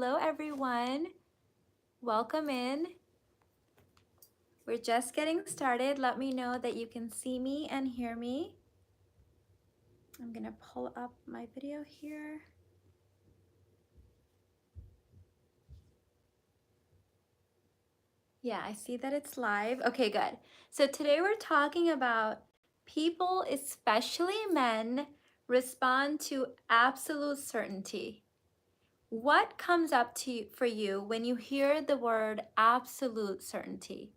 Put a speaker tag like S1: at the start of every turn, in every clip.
S1: Hello, everyone. Welcome in. We're just getting started. Let me know that you can see me and hear me. I'm going to pull up my video here. Yeah, I see that it's live. Okay, good. So today we're talking about people, especially men, respond to absolute certainty. What comes up to you, for you when you hear the word absolute certainty?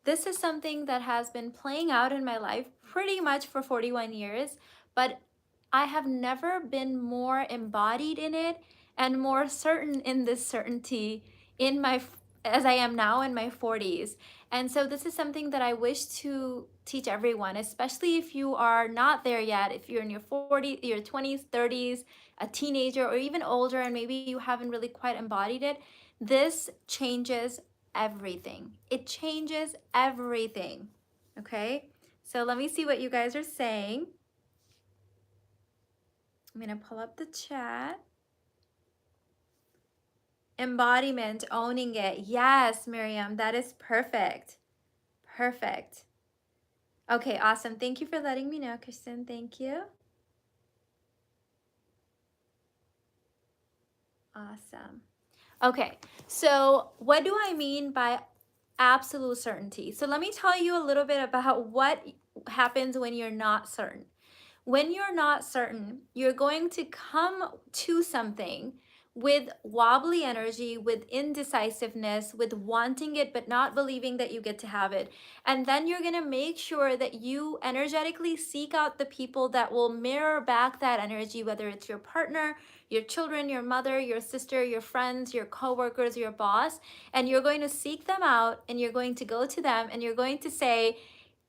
S1: This is something that has been playing out in my life pretty much for 41 years, but I have never been more embodied in it and more certain in this certainty in my as I am now in my 40s. And so this is something that I wish to teach everyone, especially if you are not there yet, if you're in your 40s, your 20s, 30s, a teenager or even older and maybe you haven't really quite embodied it. This changes everything. It changes everything. Okay? So let me see what you guys are saying. I'm going to pull up the chat. Embodiment, owning it. Yes, Miriam, that is perfect. Perfect. Okay, awesome. Thank you for letting me know, Kristen. Thank you. Awesome. Okay, so what do I mean by absolute certainty? So let me tell you a little bit about what happens when you're not certain. When you're not certain, you're going to come to something with wobbly energy, with indecisiveness, with wanting it but not believing that you get to have it. And then you're going to make sure that you energetically seek out the people that will mirror back that energy, whether it's your partner, your children, your mother, your sister, your friends, your coworkers, your boss, and you're going to seek them out and you're going to go to them and you're going to say,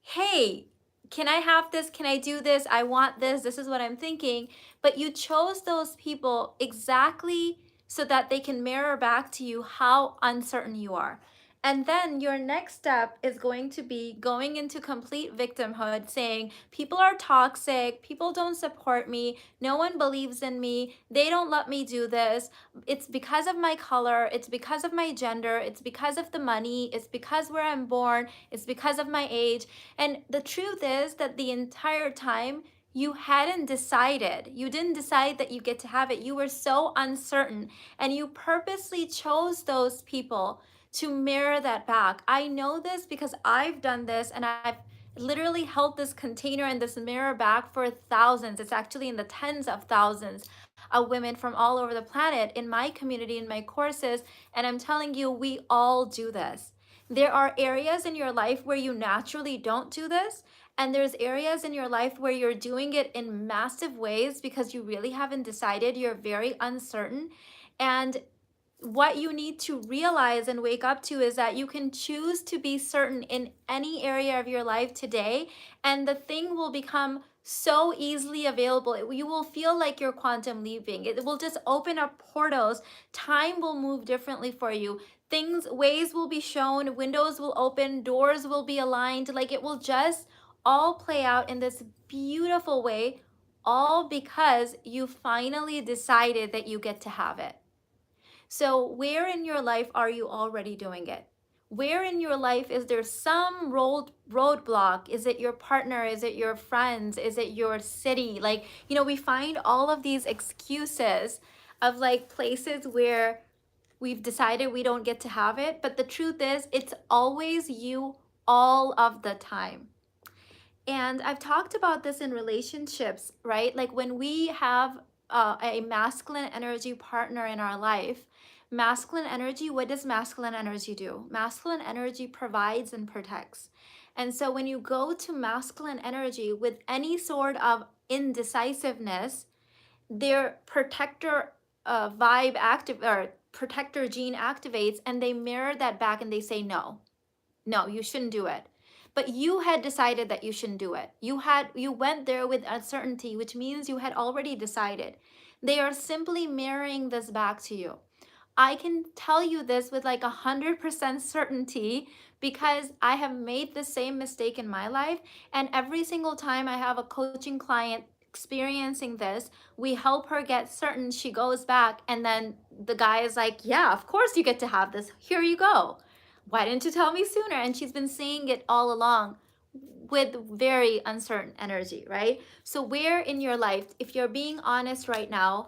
S1: hey, can I have this? Can I do this? I want this. This is what I'm thinking. But you chose those people exactly so that they can mirror back to you how uncertain you are. And then your next step is going to be going into complete victimhood, saying, people are toxic, people don't support me, no one believes in me, they don't let me do this. It's because of my color, it's because of my gender, it's because of the money, it's because where I'm born, it's because of my age. And the truth is that the entire time you hadn't decided. You didn't decide that you get to have it. You were so uncertain and you purposely chose those people to mirror that back. I know this because I've done this and I've literally held this container and this mirror back for thousands. It's actually in the tens of thousands of women from all over the planet in my community, in my courses. And I'm telling you, we all do this. There are areas in your life where you naturally don't do this. And there's areas in your life where you're doing it in massive ways because you really haven't decided. You're very uncertain. And what you need to realize and wake up to is that you can choose to be certain in any area of your life today, and the thing will become so easily available. You will feel like you're quantum leaping. It will just open up portals. Time will move differently for you. Things, ways will be shown, windows will open, doors will be aligned. Like it will just all play out in this beautiful way, all because you finally decided that you get to have it. So where in your life are you already doing it? Where in your life is there some roadblock? Is it your partner? Is it your friends? Is it your city? Like, we find all of these excuses of like places where we've decided we don't get to have it. But the truth is, it's always you all of the time. And I've talked about this in relationships, right? Like when we have a masculine energy partner in our life, masculine energy, what does masculine energy do? Masculine energy provides and protects. And so when you go to masculine energy with any sort of indecisiveness, their protector vibe active or protector gene activates and they mirror that back and they say, no, you shouldn't do it. But you had decided that you shouldn't do it. You went there with uncertainty, which means you had already decided. They are simply mirroring this back to you. I can tell you this with like 100% certainty because I have made the same mistake in my life. And every single time I have a coaching client experiencing this, we help her get certain, she goes back, and then the guy is like, yeah, of course you get to have this, here you go, why didn't you tell me sooner? And she's been saying it all along with very uncertain energy, right? So where in your life, if you're being honest right now,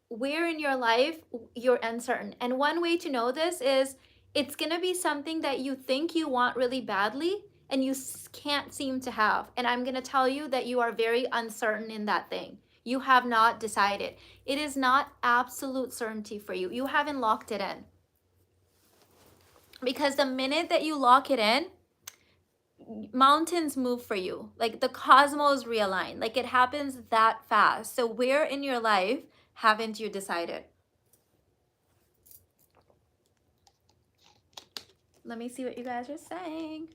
S1: where in your life you're uncertain? And one way to know this is it's going to be something that you think you want really badly and you can't seem to have. And I'm going to tell you that you are very uncertain in that thing. You have not decided. It is not absolute certainty for you. You haven't locked it in. Because the minute that you lock it in, mountains move for you. Like the cosmos realign. Like it happens that fast. So where in your life haven't you decided? Let me see what you guys are saying.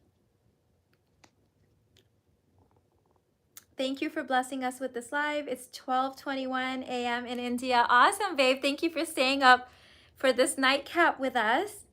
S1: Thank you for blessing us with this live. It's 12:21 a.m. in India. Awesome, babe. Thank you for staying up for this nightcap with us.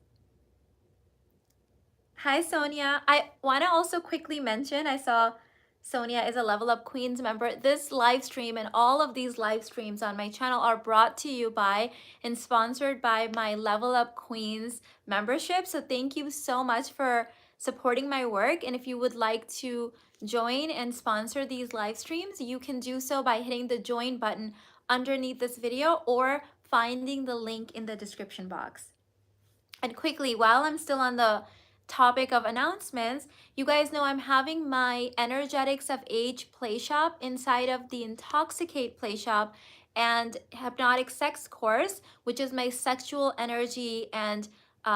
S1: Hi, Sonia. I want to also quickly mention, I saw Sonia is a Level Up Queens member. This live stream and all of these live streams on my channel are brought to you by and sponsored by my Level Up Queens membership. So thank you so much for supporting my work. And if you would like to join and sponsor these live streams, you can do so by hitting the join button underneath this video or finding the link in the description box. And quickly, while I'm still on the topic of announcements, you guys know I'm having my Energetics of Age play shop inside of the Intoxicate play shop and Hypnotic Sex course, which is my sexual energy and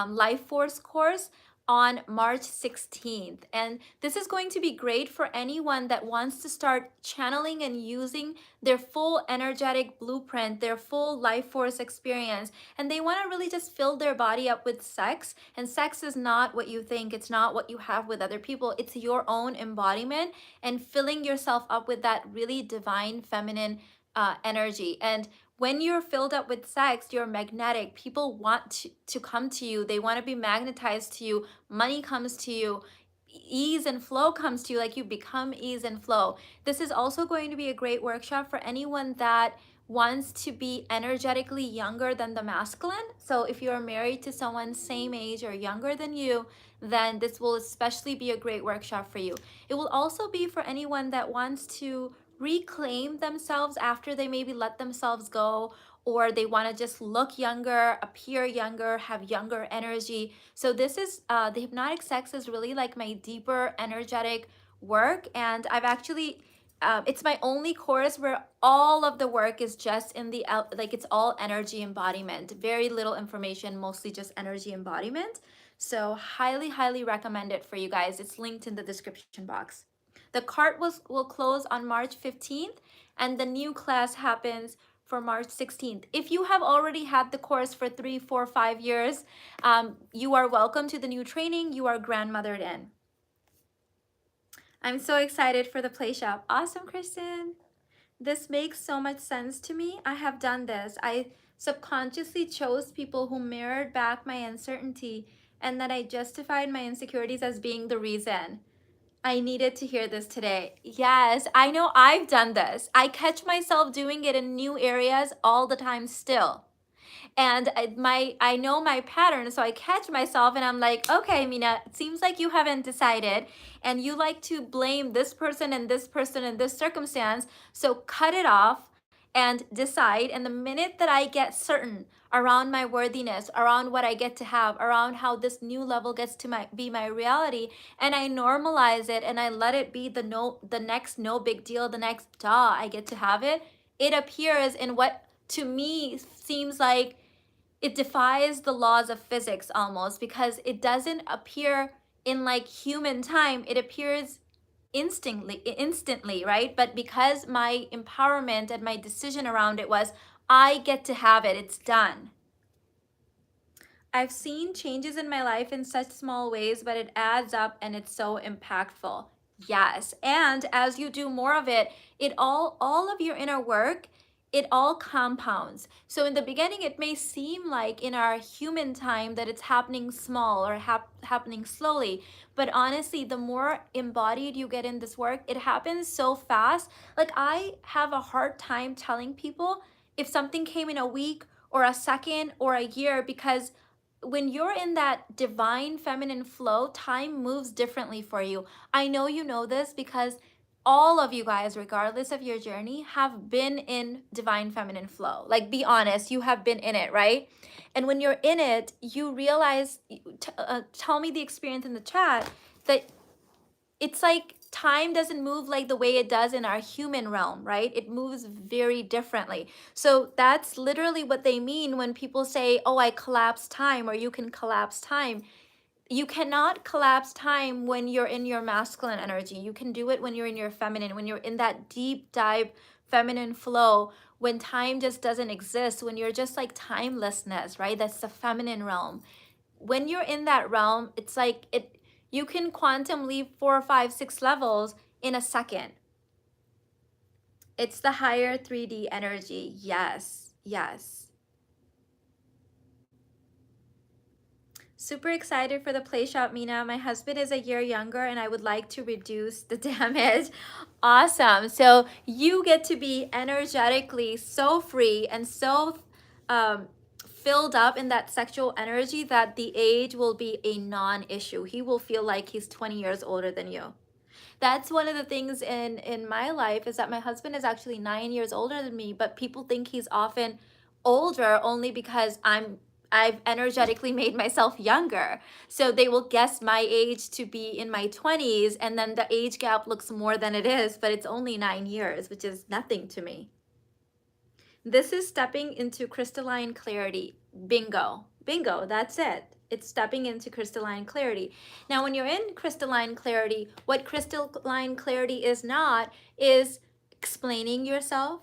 S1: life force course, on March 16th. And this is going to be great for anyone that wants to start channeling and using their full energetic blueprint, their full life force experience, and they want to really just fill their body up with sex. And sex is not what you think, it's not what you have with other people, it's your own embodiment and filling yourself up with that really divine feminine energy. And when you're filled up with sex, you're magnetic. People want to come to you. They want to be magnetized to you. Money comes to you. Ease and flow comes to you. Like you become ease and flow. This is also going to be a great workshop for anyone that wants to be energetically younger than the masculine. So if you're married to someone same age or younger than you, then this will especially be a great workshop for you. It will also be for anyone that wants to reclaim themselves after they maybe let themselves go, or they want to just look younger, appear younger, have younger energy. So this is the Hypnotic Sex is really like my deeper energetic work. And I've actually it's my only course where all of the work is just in the like it's all energy embodiment, very little information, mostly just energy embodiment. So highly recommend it for you guys. It's linked in the description box. The cart will close on March 15th and the new class happens for March 16th. If you have already had the course for 3, 4, 5 years, you are welcome to the new training. You are grandmothered in. I'm so excited for the play shop. Awesome, Kristen. This makes so much sense to me. I have done this. I subconsciously chose people who mirrored back my uncertainty and that I justified my insecurities as being the reason. I needed to hear this today. Yes, I know I've done this. I catch myself doing it in new areas all the time still. And I know my pattern, so I catch myself and I'm like, okay, Mina, it seems like you haven't decided and you like to blame this person and this person in this circumstance. So cut it off and decide. And the minute that I get certain around my worthiness, around what I get to have, around how this new level gets to be my reality, and I normalize it and I let it be the next no big deal, the next I get to have it, it appears in what to me seems like it defies the laws of physics almost, because it doesn't appear in like human time. It appears instantly, right? But because my empowerment and my decision around it was, I get to have it, it's done. I've seen changes in my life in such small ways, but it adds up and it's so impactful. Yes, and as you do more of it, all of your inner work it all compounds. So in the beginning, it may seem like in our human time that it's happening small or happening slowly. But honestly, the more embodied you get in this work, it happens so fast. Like I have a hard time telling people if something came in a week or a second or a year, because when you're in that divine feminine flow, time moves differently for you. I know you know this because all of you guys, regardless of your journey, have been in divine feminine flow. Like, be honest, you have been in it, right? And when you're in it, you realize, tell me the experience in the chat, that it's like time doesn't move like the way it does in our human realm, right? It moves very differently. So that's literally what they mean when people say, oh, I collapse time, or you can collapse time. You cannot collapse time when you're in your masculine energy. You can do it when you're in your feminine, when you're in that deep dive feminine flow, when time just doesn't exist, when you're just like timelessness, right? That's the feminine realm. When you're in that realm, it's like you can quantum leap 4, 5, 6 levels in a second. It's the higher 3D energy. Yes, yes. Super excited for the play shop, Mina. My husband is a year younger and I would like to reduce the damage. Awesome. So you get to be energetically so free and so filled up in that sexual energy that the age will be a non-issue. He will feel like he's 20 years older than you. That's one of the things in my life, is that my husband is actually 9 years older than me, but people think he's often older only because I've energetically made myself younger. So they will guess my age to be in my 20s, and then the age gap looks more than it is, but it's only 9 years, which is nothing to me. This is stepping into crystalline clarity. Bingo. Bingo, that's it. It's stepping into crystalline clarity. Now, when you're in crystalline clarity, what crystalline clarity is not is explaining yourself,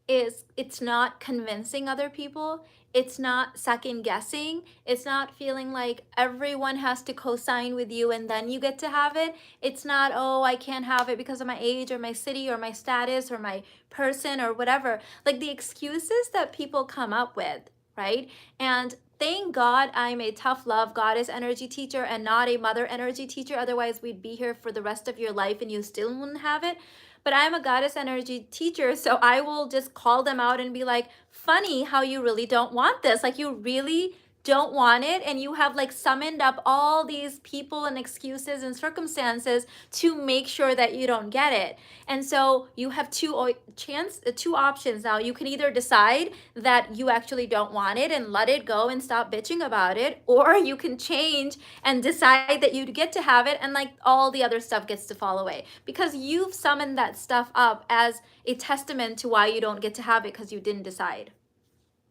S1: it's not convincing other people, it's not second guessing, it's not feeling like everyone has to co-sign with you and then you get to have it. It's not, oh, I can't have it because of my age or my city or my status or my person or whatever. Like the excuses that people come up with, right? And thank God I'm a tough love goddess energy teacher and not a mother energy teacher. Otherwise, we'd be here for the rest of your life and you still wouldn't have it. But I'm a goddess energy teacher, so I will just call them out and be like, funny how you really don't want this. Like you really don't want it, and you have like summoned up all these people and excuses and circumstances to make sure that you don't get it. And so you have two options now. You can either decide that you actually don't want it and let it go and stop bitching about it, or you can change and decide that you get to have it, and like all the other stuff gets to fall away because you've summoned that stuff up as a testament to why you don't get to have it, because you didn't decide,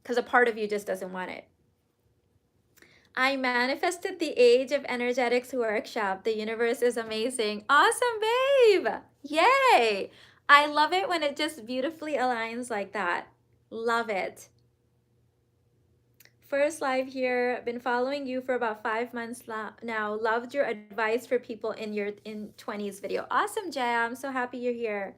S1: because a part of you just doesn't want it. I manifested the Age of Energetics workshop. The universe is amazing. Awesome, babe. Yay. I love it when it just beautifully aligns like that. Love it. First live here. Been following you for about 5 months now. Loved your advice for people in your 20s video. Awesome, Jay. I'm so happy you're here.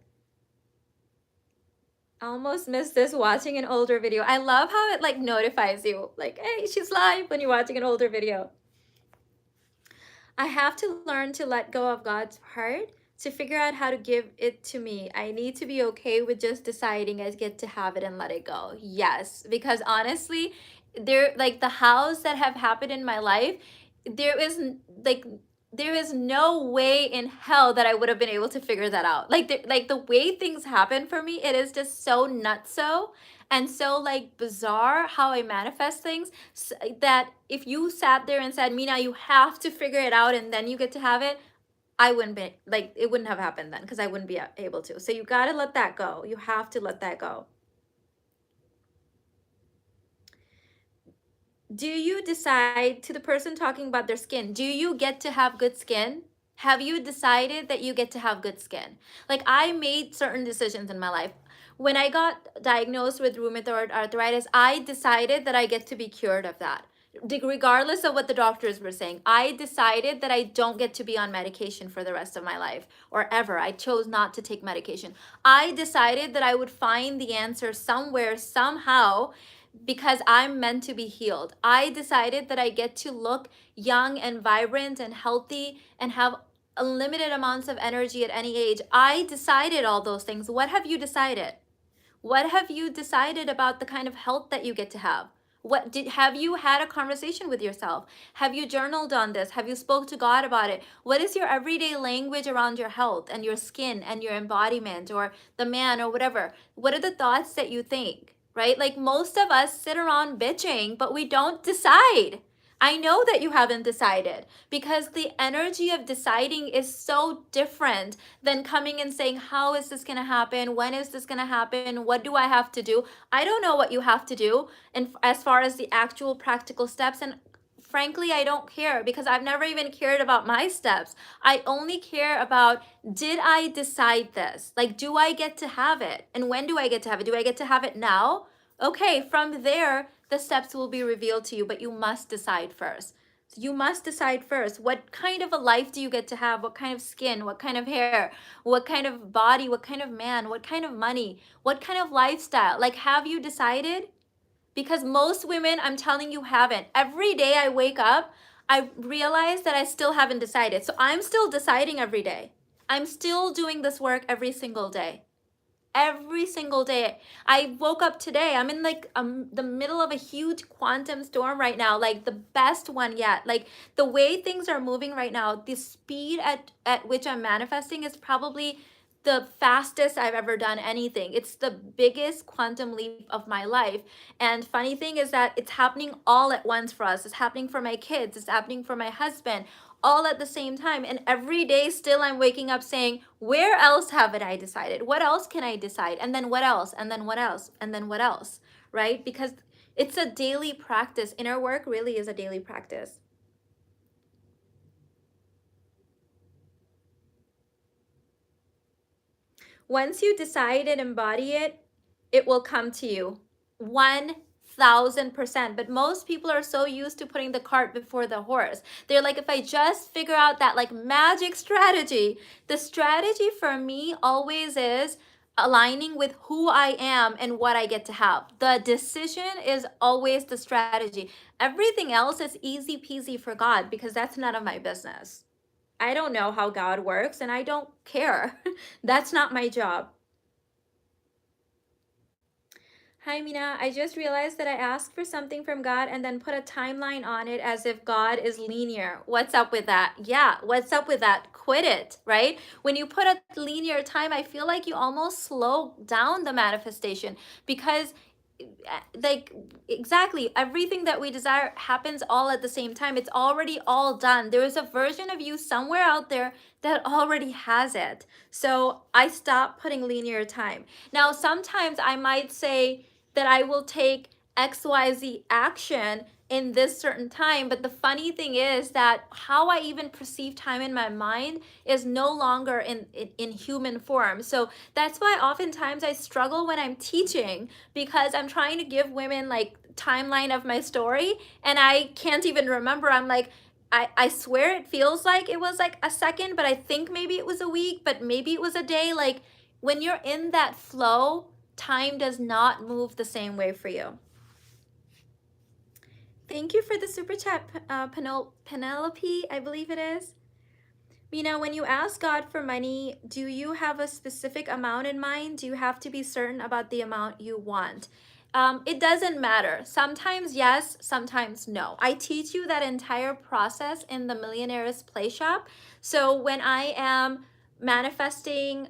S1: Almost missed this watching an older video. I love how it like notifies you, like, hey, she's live when you're watching an older video. I have to learn to let go of God's heart to figure out how to give it to me. I need to be okay with just deciding I get to have it and let it go. Yes, because honestly, there like the hows that have happened in my life, there is like there is no way in hell that I would have been able to figure that out. Like the way things happen for me, it is just so nutso and so like bizarre how I manifest things, that if you sat there and said, Mina, you have to figure it out and then you get to have it, I wouldn't be like, it wouldn't have happened then because I wouldn't be able to. So you got to let that go. You have to let that go. Do you decide, to the person talking about their skin, do you get to have good skin? Have you decided that you get to have good skin? Like I made certain decisions in my life. When I got diagnosed with rheumatoid arthritis, I decided that I get to be cured of that. regardless of what the doctors were saying. I decided that I don't get to be on medication for the rest of my life or ever. I chose not to take medication. I decided that I would find the answer somewhere, somehow, because I'm meant to be healed. I decided that I get to look young and vibrant and healthy and have unlimited amounts of energy at any age. I decided all those things. What have you decided? What have you decided about the kind of health that you get to have? Have you had a conversation with yourself? Have you journaled on this? Have you spoke to God about it? What is your everyday language around your health and your skin and your embodiment or the man or whatever? What are the thoughts that you think? Right? Like most of us sit around bitching, but we don't decide. I know that you haven't decided because the energy of deciding is so different than coming and saying, how is this going to happen? When is this going to happen? What do I have to do? I don't know what you have to do. And as far as the actual practical steps, and frankly, I don't care because I've never even cared about my steps. I only care about, did I decide this? Like, do I get to have it? And when do I get to have it? Do I get to have it now? Okay, from there, the steps will be revealed to you, but you must decide first. So you must decide first. What kind of a life do you get to have? What kind of skin? What kind of hair? What kind of body? What kind of man? What kind of money? What kind of lifestyle? Like, have you decided? Because most women, I'm telling you, haven't. Every day I wake up, I realize that I still haven't decided. So I'm still deciding every day. I'm still doing this work every single day. Every single day. I woke up today. I'm in like the middle of a huge quantum storm right now, like the best one yet. Like the way things are moving right now, the speed at which I'm manifesting is probably the fastest I've ever done anything. It's the biggest quantum leap of my life. And funny thing is that it's happening all at once for us. It's happening for my kids. It's happening for my husband, all at the same time. And every day still I'm waking up saying, where else haven't I decided? What else can I decide? And then what else? And then what else? And then what else? Right? Because it's a daily practice. Inner work really is a daily practice. Once you decide and embody it, it will come to you 1000%. But most people are so used to putting the cart before the horse. They're like, if I just figure out that like magic strategy, the strategy for me always is aligning with who I am and what I get to have. The decision is always the strategy. Everything else is easy peasy for God because that's none of my business. I don't know how God works and I don't care. That's not my job. Hi, Mina. I just realized that I asked for something from God and then put a timeline on it as if God is linear. What's up with that? Yeah, what's up with that? Quit it, right? When you put a linear time, I feel like you almost slow down the manifestation because like exactly everything that we desire happens all at the same time. It's already all done. There is a version of you somewhere out there that already has it. So I stopped putting linear time. Now sometimes I might say that I will take XYZ action in this certain time, but the funny thing is that how I even perceive time in my mind is no longer in human form. So that's why oftentimes I struggle when I'm teaching because I'm trying to give women like timeline of my story and I can't even remember. I'm like, I swear it feels like it was like a second, but I think maybe it was a week, but maybe it was a day. Like when you're in that flow, time does not move the same way for you. Thank you for the super chat, Penelope, I believe it is. Mina, when you ask God for money, do you have a specific amount in mind? Do you have to be certain about the amount you want? It doesn't matter. Sometimes yes, sometimes no. I teach you that entire process in the Millionaire's Play Shop. So when I am manifesting,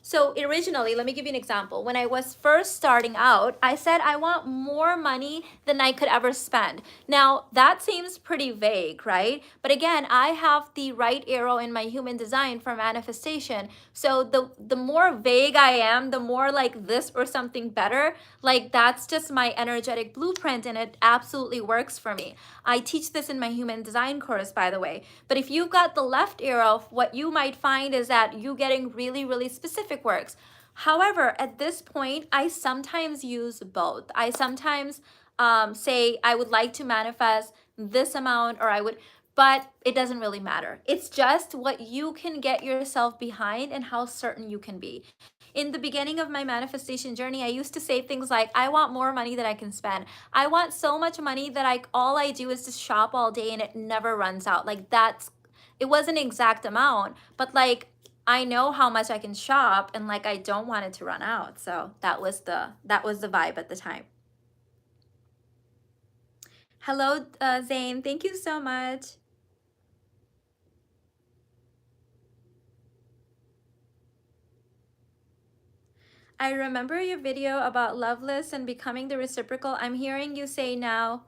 S1: so originally, let me give you an example. When I was first starting out, I said I want more money than I could ever spend. Now that seems pretty vague, right? But again, I have the right arrow in my human design for manifestation. So the more vague I am, the more like this or something better, like that's just my energetic blueprint and it absolutely works for me. I teach this in my human design course, by the way. But if you've got the left arrow, what you might find is that you getting really, really specific works. However, at this point, I sometimes use both. I sometimes say I would like to manifest this amount, or I would, but it doesn't really matter. It's just what you can get yourself behind and how certain you can be. In the beginning of my manifestation journey, I used to say things like, I want more money that I can spend. I want so much money that all I do is just shop all day and it never runs out. Like that's, it wasn't an exact amount, but like I know how much I can shop, and like I don't want it to run out. So that was the vibe at the time. Hello, Zane. Thank you so much. I remember your video about loveless and becoming the reciprocal. I'm hearing you say now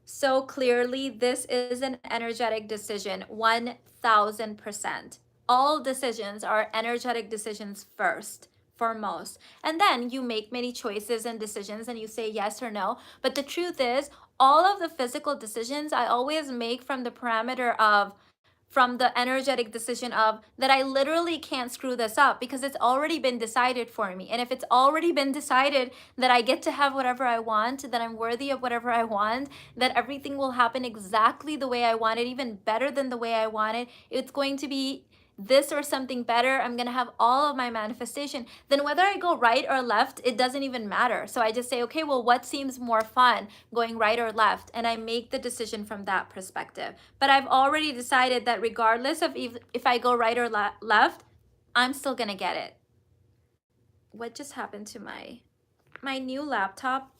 S1: so clearly, this is an energetic decision, 1000%. All decisions are energetic decisions first, foremost. And then you make many choices and decisions and you say yes or no. But the truth is, all of the physical decisions I always make from the parameter of, from the energetic decision of that I literally can't screw this up because it's already been decided for me. And if it's already been decided that I get to have whatever I want, that I'm worthy of whatever I want, that everything will happen exactly the way I want it, even better than the way I want it, it's going to be this or something better, I'm going to have all of my manifestation, then whether I go right or left, it doesn't even matter. So I just say, okay, well, what seems more fun, going right or left? And I make the decision from that perspective. But I've already decided that regardless of if I go right or left, I'm still going to get it. What just happened to my new laptop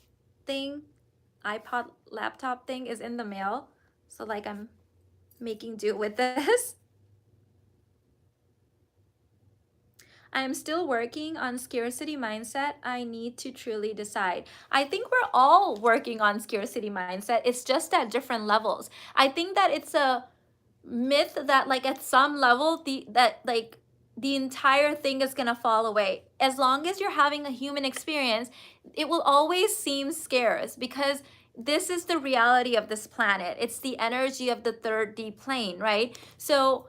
S1: thing? iPod laptop thing is in the mail. So like I'm making do with this. I am still working on scarcity mindset. I need to truly decide. I think we're all working on scarcity mindset. It's just at different levels. I think that it's a myth that like at some level the entire thing is going to fall away. As long as you're having a human experience, it will always seem scarce because this is the reality of this planet. It's the energy of the third D plane, right? So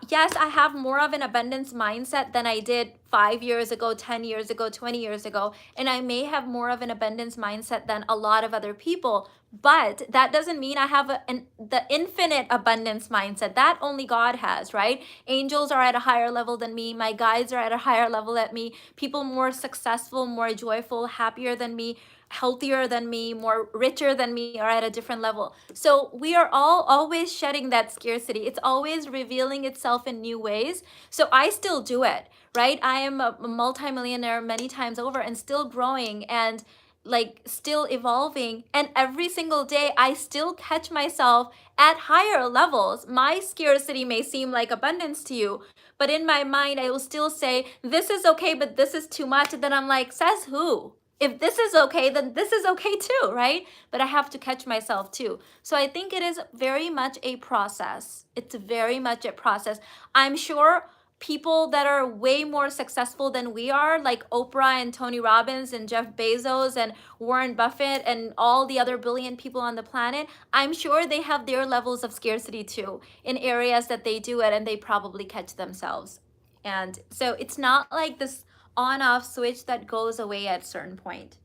S1: yes, I have more of an abundance mindset than I did 5 years ago, 10 years ago, 20 years ago. And I may have more of an abundance mindset than a lot of other people. But that doesn't mean I have the infinite abundance mindset that only God has, right? Angels are at a higher level than me. My guides are at a higher level than me. People more successful, more joyful, happier than me, healthier than me, more richer than me are at a different level. So we are all always shedding that scarcity. It's always revealing itself in new ways. So I still do it, right? I am a multimillionaire many times over and still growing and like still evolving. And every single day I still catch myself at higher levels. My scarcity may seem like abundance to you, but in my mind, I will still say, this is okay, but this is too much. And then I'm like, says who? If this is okay, then this is okay too, right? But I have to catch myself too. So I think it is very much a process. It's very much a process. I'm sure people that are way more successful than we are, like Oprah and Tony Robbins and Jeff Bezos and Warren Buffett and all the other billion people on the planet, I'm sure they have their levels of scarcity too in areas that they do it, and they probably catch themselves. And so it's not like this on-off switch that goes away at a certain point.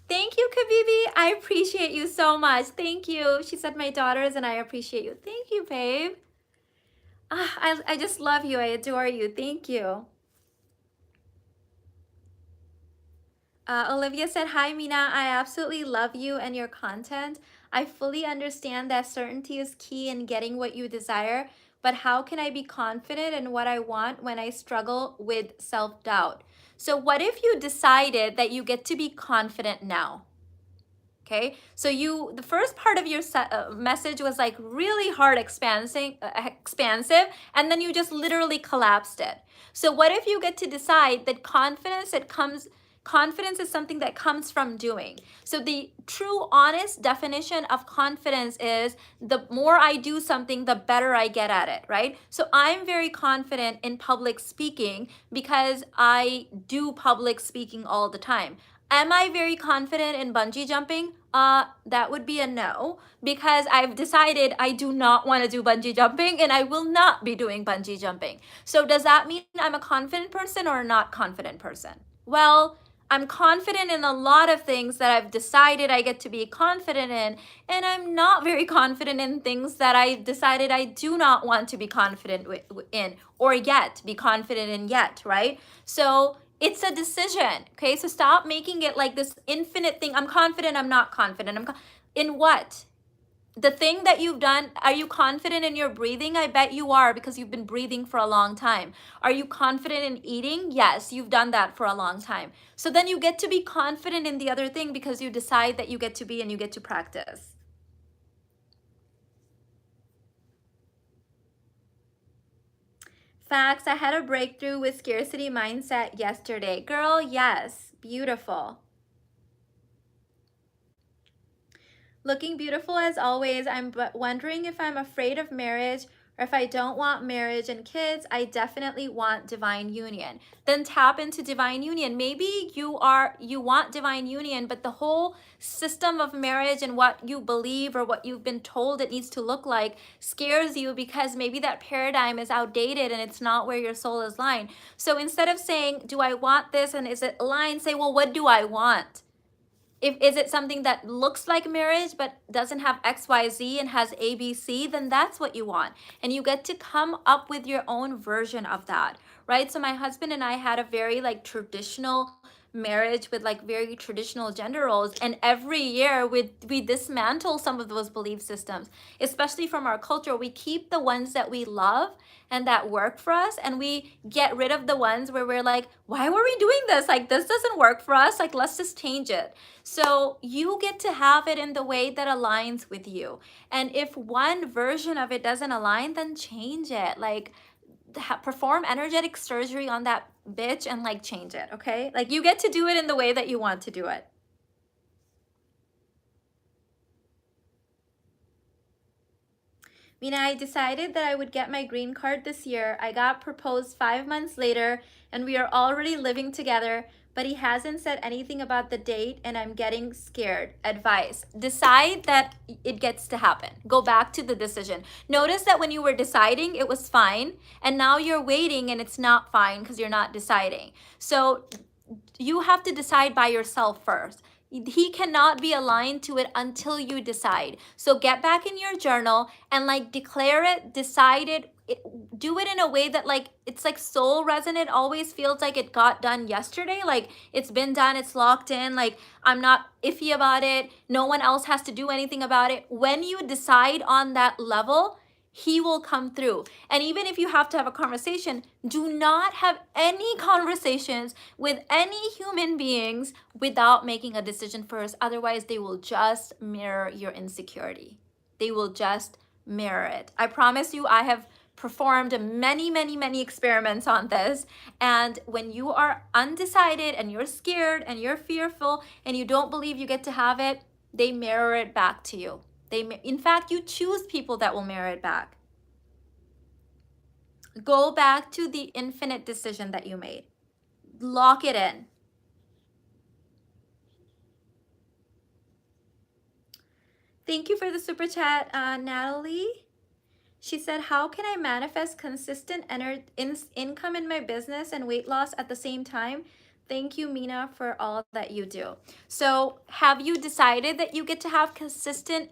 S1: Thank you, Kabibi. I appreciate you so much. Thank you. She said my daughters and I appreciate you. Thank you, babe. I just love you. I adore you. Thank you. Olivia said, hi, Mina. I absolutely love you and your content. I fully understand that certainty is key in getting what you desire, but how can I be confident in what I want when I struggle with self-doubt? So what if you decided that you get to be confident now? Okay, so the first part of your message was like really hard expansive, and then you just literally collapsed it. So what if you get to decide that confidence is something that comes from doing. So the true honest definition of confidence is the more I do something, the better I get at it, right? So I'm very confident in public speaking because I do public speaking all the time. Am I very confident in bungee jumping? That would be a no, because I've decided I do not want to do bungee jumping and I will not be doing bungee jumping. So does that mean I'm a confident person or a not confident person? Well, I'm confident in a lot of things that I've decided I get to be confident in, and I'm not very confident in things that I decided I do not want to be confident in, or yet be confident in yet, right? So it's a decision, okay? So stop making it like this infinite thing. I'm confident, I'm not confident. In what? The thing that you've done, are you confident in your breathing? I bet you are, because you've been breathing for a long time. Are you confident in eating? Yes, you've done that for a long time. So then you get to be confident in the other thing because you decide that you get to be and you get to practice. Facts, I had a breakthrough with scarcity mindset yesterday. Girl, yes, beautiful. Looking beautiful as always. I'm wondering if I'm afraid of marriage or if I don't want marriage and kids. I definitely want divine union. Then tap into divine union. Maybe you want divine union, but the whole system of marriage and what you believe or what you've been told it needs to look like scares you, because maybe that paradigm is outdated and it's not where your soul is lying. So instead of saying, do I want this and is it aligned, say, well, what do I want? If is it something that looks like marriage but doesn't have XYZ and has ABC, then that's what you want. And you get to come up with your own version of that, right? So my husband and I had a very like traditional marriage with like very traditional gender roles, and every year we dismantle some of those belief systems, especially from our culture. We keep the ones that we love and that work for us, and we get rid of the ones where we're like, why were we doing this? Like, this doesn't work for us. Like, let's just change it. So you get to have it in the way that aligns with you. And if one version of it doesn't align, then change it. Like, perform energetic surgery on that bitch and like change it, okay? Like, you get to do it in the way that you want to do it. Mina, I decided that I would get my green card this year. I got proposed 5 months later and we are already living together, but he hasn't said anything about the date and I'm getting scared. Advice: decide that it gets to happen. Go back to the decision. Notice that when you were deciding, it was fine, and now you're waiting and it's not fine because you're not deciding. So you have to decide by yourself first. He cannot be aligned to it until you decide. So get back in your journal and like declare it, decide it, do it in a way that like it's like soul resonant, always feels like it got done yesterday, like it's been done, it's locked in, like I'm not iffy about it, no one else has to do anything about it. When you decide on that level, he will come through. And even if you have to have a conversation, do not have any conversations with any human beings without making a decision first. Otherwise, they will just mirror your insecurity. They will just mirror it. I promise you, I have performed many experiments on this. And when you are undecided and you're scared and you're fearful and you don't believe you get to have it, they mirror it back to you. In fact, you choose people that will mirror it back. Go back to the infinite decision that you made. Lock it in. Thank you for the super chat, Natalie. She said, how can I manifest consistent income in my business and weight loss at the same time? Thank you, Mina, for all that you do. So have you decided that you get to have consistent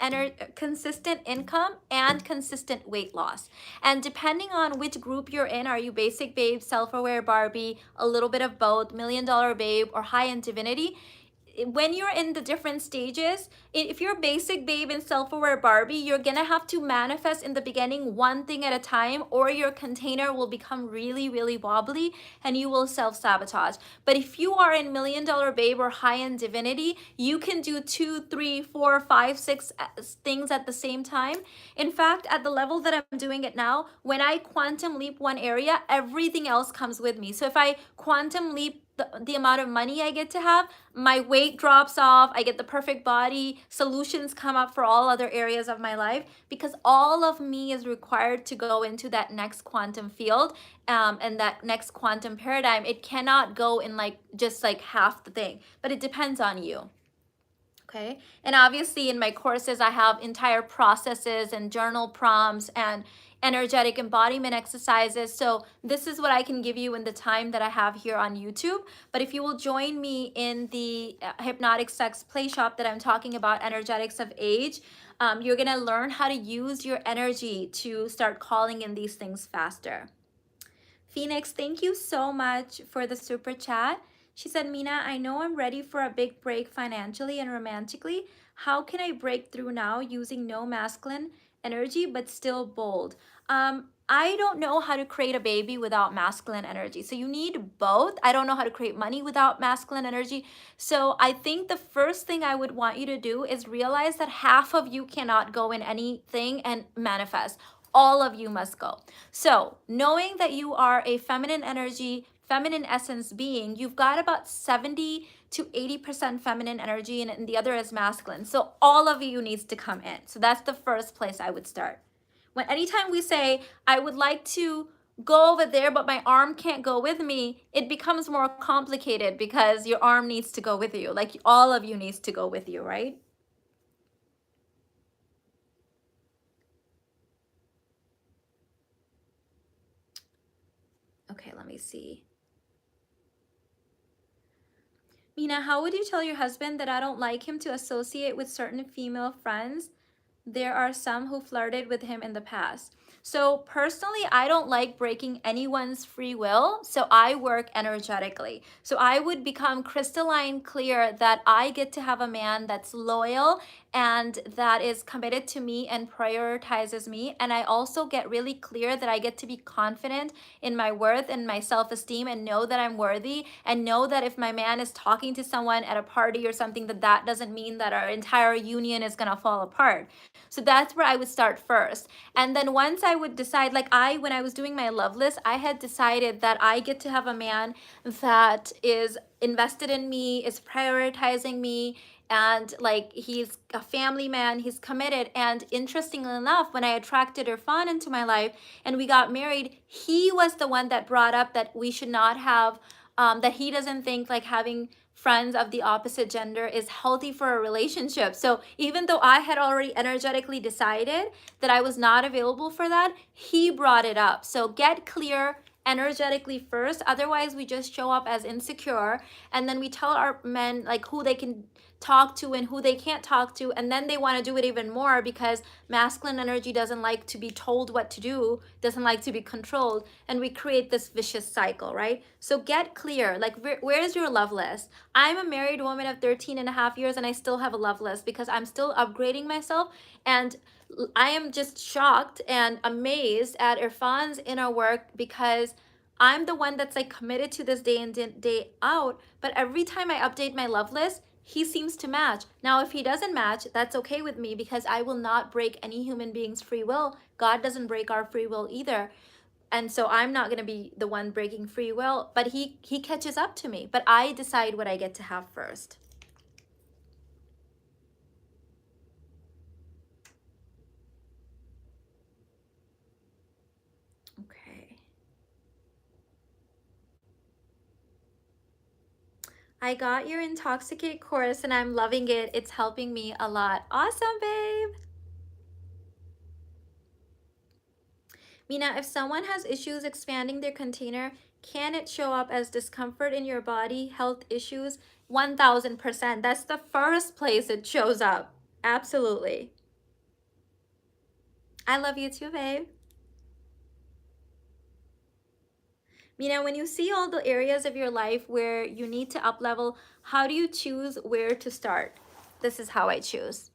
S1: income and consistent weight loss? And depending on which group you're in, are you basic babe, self-aware Barbie, a little bit of both, $1 million babe, or high-end divinity? When you're in the different stages, if you're basic babe and self-aware Barbie, you're gonna have to manifest in the beginning one thing at a time, or your container will become really wobbly and you will self-sabotage. But if you are in $1 million babe or high-end divinity, you can do 2, 3, 4, 5, 6 things at the same time. In fact, at the level that I'm doing it now, when I quantum leap one area, everything else comes with me. So if I quantum leap the amount of money I get to have, my weight drops off, I get the perfect body, solutions come up for all other areas of my life, because all of me is required to go into that next quantum field and that next quantum paradigm. It cannot go in like just like half the thing, but it depends on you. Okay. And obviously in my courses, I have entire processes and journal prompts, and energetic embodiment exercises. So this is what I can give you in the time that I have here on YouTube. But if you will join me in the hypnotic sex play shop that I'm talking about, energetics of age, you're gonna learn how to use your energy to start calling in these things faster. Phoenix, thank you so much for the super chat. She said, Mina, I know I'm ready for a big break financially and romantically. How can I break through now using no masculine energy but still bold? I don't know how to create a baby without masculine energy. So you need both. I don't know how to create money without masculine energy. So I think the first thing I would want you to do is realize that half of you cannot go in anything and manifest. All of you must go. So knowing that you are a feminine energy, feminine essence being, you've got about 70 to 80% feminine energy and the other is masculine. So all of you needs to come in. So that's the first place I would start. When anytime we say, I would like to go over there, but my arm can't go with me, it becomes more complicated because your arm needs to go with you. Like all of you needs to go with you, right? Okay, let me see. Mina, how would you tell your husband that I don't like him to associate with certain female friends? There are some who flirted with him in the past. So personally, I don't like breaking anyone's free will. So I work energetically. So I would become crystalline clear that I get to have a man that's loyal and that is committed to me and prioritizes me. And I also get really clear that I get to be confident in my worth and my self-esteem and know that I'm worthy and know that if my man is talking to someone at a party or something, that doesn't mean that our entire union is going to fall apart. So that's where I would start first. And then once I would decide, like when I was doing my love list, I had decided that I get to have a man that is invested in me, is prioritizing me, and like he's a family man, he's committed. And interestingly enough, when I attracted Irfan into my life and we got married, he was the one that brought up that we should not have, that he doesn't think like having friends of the opposite gender is healthy for a relationship. So even though I had already energetically decided that I was not available for that, he brought it up. So get clear energetically first. Otherwise, we just show up as insecure and then we tell our men like who they can talk to and who they can't talk to, and then they want to do it even more because masculine energy doesn't like to be told what to do, doesn't like to be controlled, and we create this vicious cycle, right? So get clear, like where's your love list? I'm a married woman of 13 and a half years and I still have a love list because I'm still upgrading myself, and I am just shocked and amazed at Irfan's inner work because I'm the one that's like committed to this day in day out, but every time I update my love list, he seems to match. Now, if he doesn't match, that's okay with me because I will not break any human being's free will. God doesn't break our free will either. And so I'm not going to be the one breaking free will, but he catches up to me. But I decide what I get to have first. Okay. I got your Intoxicate course and I'm loving it. It's helping me a lot. Awesome, babe. Mina, if someone has issues expanding their container, can it show up as discomfort in your body, health issues? 1000%. That's the first place it shows up. Absolutely. I love you too, babe. Mina, when you see all the areas of your life where you need to up level, how do you choose where to start? This is how I choose.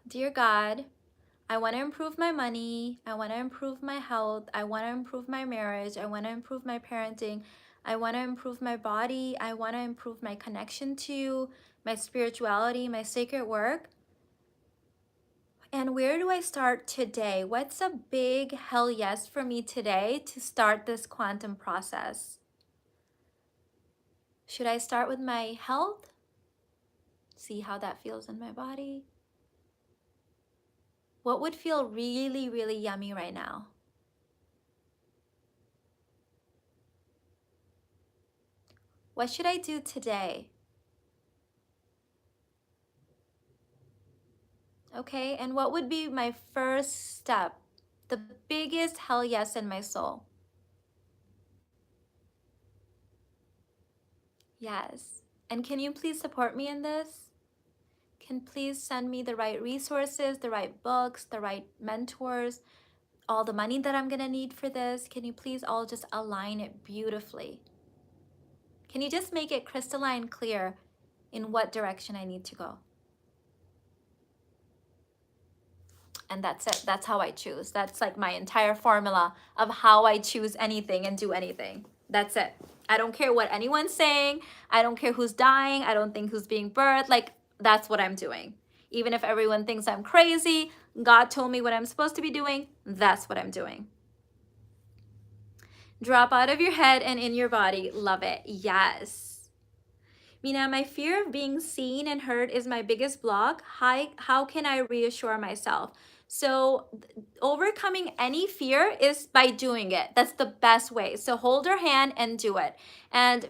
S1: Dear God, I want to improve my money. I want to improve my health. I want to improve my marriage. I want to improve my parenting. I want to improve my body. I want to improve my connection to you, my spirituality, my sacred work. And where do I start today? What's a big hell yes for me today to start this quantum process? Should I start with my health? See how that feels in my body? What would feel really, really yummy right now? What should I do today? Okay, and what would be my first step? The biggest hell yes in my soul. Yes. And can you please support me in this? Can please send me the right resources, the right books, the right mentors, all the money that I'm gonna need for this? Can you please all just align it beautifully? Can you just make it crystalline clear in what direction I need to go? And that's it. That's how I choose. That's like my entire formula of how I choose anything and do anything. That's it. I don't care what anyone's saying. I don't care who's dying. I don't think who's being birthed. Like, that's what I'm doing. Even if everyone thinks I'm crazy, God told me what I'm supposed to be doing. That's what I'm doing. Drop out of your head and in your body. Love it. Yes. Mina, my fear of being seen and heard is my biggest block. How can I reassure myself? So, overcoming any fear is by doing it. That's the best way. So, hold your hand and do it. And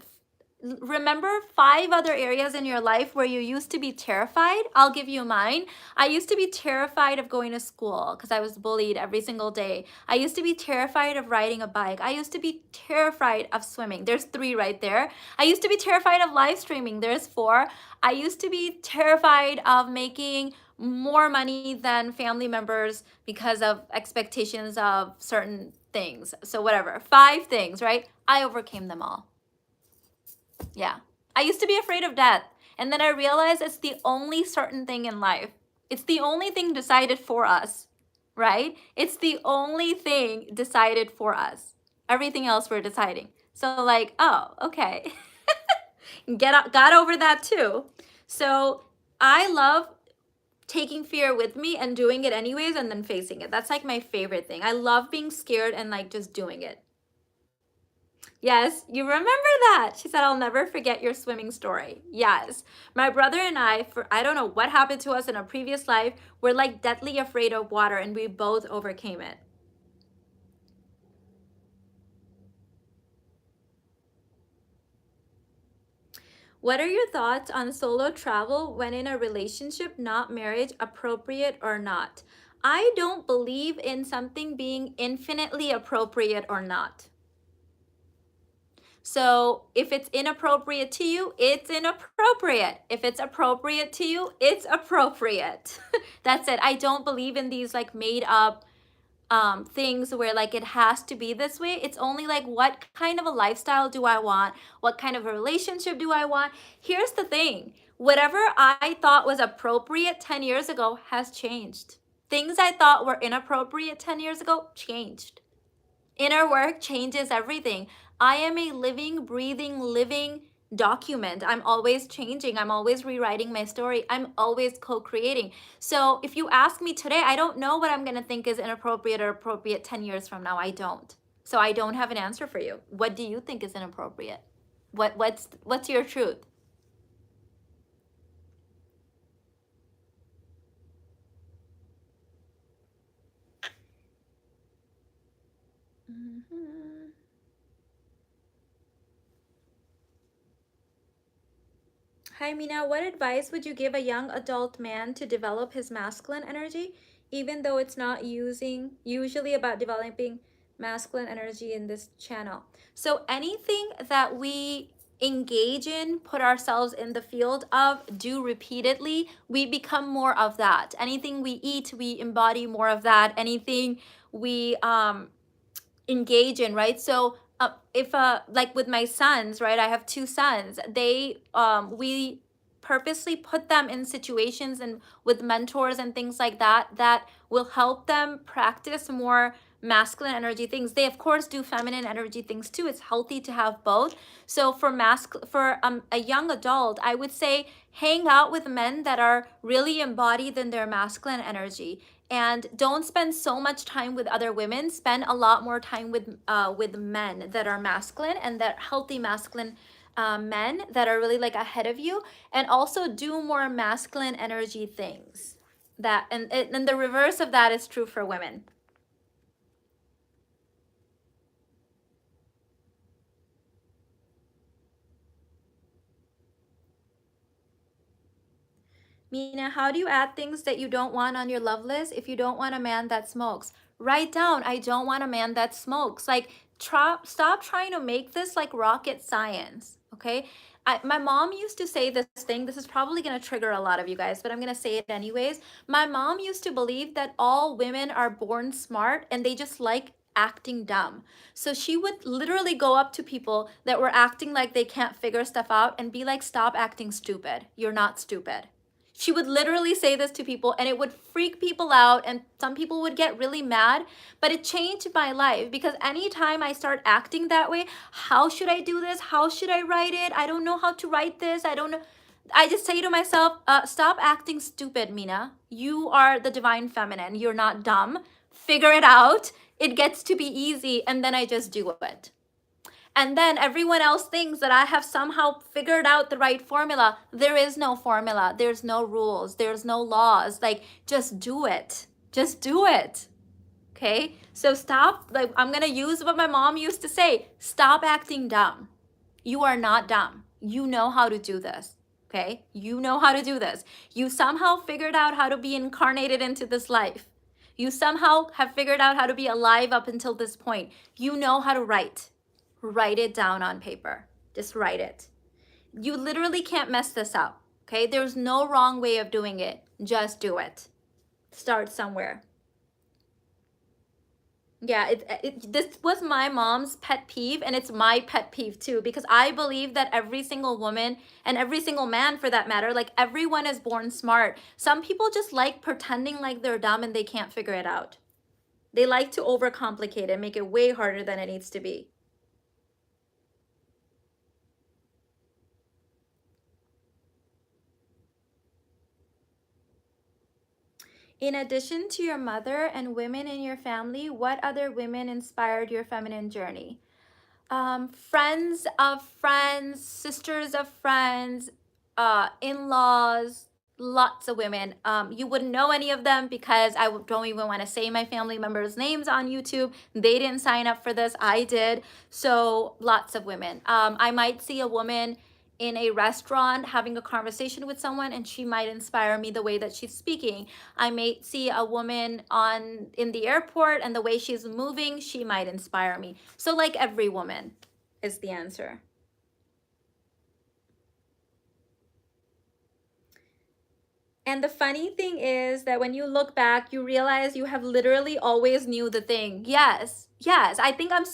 S1: remember 5 other areas in your life where you used to be terrified. I'll give you mine. I used to be terrified of going to school because I was bullied every single day. I used to be terrified of riding a bike. I used to be terrified of swimming. There's 3 right there. I used to be terrified of live streaming. There's 4. I used to be terrified of making more money than family members because of expectations of certain things. So whatever, 5 things, right? I overcame them all. Yeah. I used to be afraid of death. And then I realized it's the only certain thing in life. It's the only thing decided for us, right? It's the only thing decided for us. Everything else we're deciding. So like, oh, okay. Got over that too. So I love taking fear with me and doing it anyways and then facing it. That's like my favorite thing. I love being scared and like just doing it. Yes, you remember that. She said, I'll never forget your swimming story. Yes. My brother and I don't know what happened to us in a previous life, we're like deathly afraid of water and we both overcame it. What are your thoughts on solo travel when in a relationship, not marriage, appropriate or not? I don't believe in something being infinitely appropriate or not. So if it's inappropriate to you, it's inappropriate. If it's appropriate to you, it's appropriate. That's it. I don't believe in these like made up things where like it has to be this way. It's only like, what kind of a lifestyle do I want? What kind of a relationship do I want? Here's the thing. Whatever I thought was appropriate 10 years ago has changed. Things I thought were inappropriate 10 years ago changed. Inner work changes everything. I am a living, breathing, living document. I'm always changing. I'm always rewriting my story. I'm always co-creating. So if you ask me today, I don't know what I'm going to think is inappropriate or appropriate 10 years from now. I don't. So I don't have an answer for you. What do you think is inappropriate? What's your truth? Mm-hmm. Hi, Mina. What advice would you give a young adult man to develop his masculine energy, even though it's not usually about developing masculine energy in this channel? So anything that we engage in, put ourselves in the field of, do repeatedly, we become more of that. Anything we eat, we embody more of that. Anything we engage in, right? So if like with my sons, right, I have 2 sons, they we purposely put them in situations and with mentors and things like that that will help them practice more masculine energy things. They of course do feminine energy things too. It's healthy to have both. So for a young adult, I would say hang out with men that are really embodied in their masculine energy, and don't spend so much time with other women. Spend a lot more time with men that are masculine and that healthy masculine men that are really like ahead of you, and also do more masculine energy things. That and the reverse of that is true for women. Mina, how do you add things that you don't want on your love list if you don't want a man that smokes? Write down, I don't want a man that smokes. Like, stop trying to make this like rocket science, okay? My mom used to say this thing. This is probably going to trigger a lot of you guys, but I'm going to say it anyways. My mom used to believe that all women are born smart and they just like acting dumb. So she would literally go up to people that were acting like they can't figure stuff out and be like, stop acting stupid. You're not stupid. She would literally say this to people and it would freak people out and some people would get really mad, but it changed my life because anytime I start acting that way, how should I do this? How should I write it? I don't know how to write this. I don't know. I just say to myself, stop acting stupid, Mina. You are the divine feminine. You're not dumb. Figure it out. It gets to be easy and then I just do it. And then everyone else thinks that I have somehow figured out the right formula. There is no formula. There's no rules. There's no laws. Like, just do it. Just do it. Okay? So stop. Like, I'm going to use what my mom used to say. Stop acting dumb. You are not dumb. You know how to do this. Okay? You know how to do this. You somehow figured out how to be incarnated into this life. You somehow have figured out how to be alive up until this point. You know how to write. Write it down on paper. Just write it. You literally can't mess this up, okay? There's no wrong way of doing it. Just do it. Start somewhere. Yeah, this was my mom's pet peeve and it's my pet peeve too because I believe that every single woman and every single man for that matter, like everyone is born smart. Some people just like pretending like they're dumb and they can't figure it out. They like to overcomplicate it, make it way harder than it needs to be. In addition to your mother and women in your family, what other women inspired your feminine journey? Friends of friends, sisters of friends, in-laws, lots of women. You wouldn't know any of them because I don't even want to say my family members' names on YouTube. They didn't sign up for this. I did. So lots of women. I might see a woman in a restaurant having a conversation with someone and she might inspire me the way that she's speaking. I may see a woman in the airport and the way she's moving, she might inspire me. So like every woman is the answer. And the funny thing is that when you look back, you realize you have literally always knew the thing. Yes, yes. I think I'm